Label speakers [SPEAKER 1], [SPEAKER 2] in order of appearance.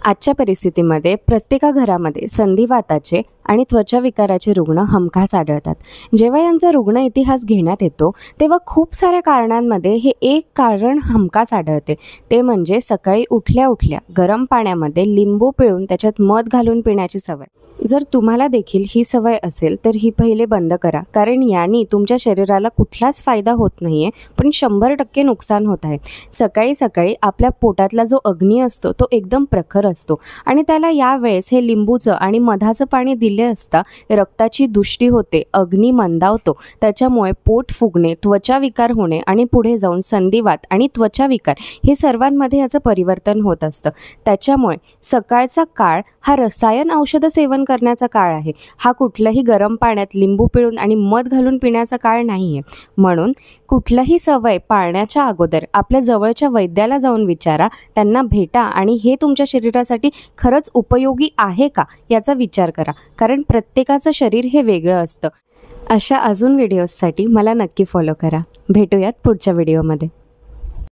[SPEAKER 1] आजच्या परिस्थितीमध्ये प्रत्येका घरामध्ये संधिवाताचे आणि त्वचा विकाराचे रुग्ण हमखास आढळतात। जेव्हा यांचा रुग्ण इतिहास घेण्यात येतो तेव्हा खूप साऱ्या कारणांमध्ये हे एक कारण हमखास आढळते, ते म्हणजे सकाळी उठल्या उठल्या गरम पाण्यामध्ये लिंबू पिळून त्याच्यात मध घालून पिण्याची सवय। जर तुम्हाला देखील ही सवय असेल तर ही पहिले बंद करा, कारण याने तुमच्या शरीराला कुठलाच फायदा होत नाहीये, पण 100% नुकसान होत आहे। सकाळी सकाळी आपल्या पोटातला जो अग्नी असतो तो एकदम प्रखर असतो आणि त्याला यावेळेस हे लिंबूचं आणि मधाचं पाणी दिले असता रक्ताची दुष्टी होते, अग्नी मंदावतो, त्याच्यामुळे पोट फुगणे, त्वचा विकार होणे आणि पुढे जाऊन संधिवात आणि त्वचा विकार हे सर्वांमध्ये याचं परिवर्तन होत असतं। त्याच्यामुळे सकाळचा काळ हा रसायन औषध सेवन करण्याचा काळ आहे, हा कुठल्याही गरम पाण्यात लिंबू पिळून आणि मध घालून पिण्याचा काळ नाहीये। म्हणून कुठलीही सवय पाळण्याच्या अगोदर आपल्या जवळच्या वैद्याला जाऊन विचारा, त्यांना भेटा आणि हे तुमच्या शरीरासाठी खरंच उपयोगी आहे का याचा विचार करा, कारण प्रत्येकाचं शरीर हे वेगळं असतं। अशा अजून व्हिडिओजसाठी मला नक्की फॉलो करा। भेटूयात पुढच्या व्हिडिओमध्ये।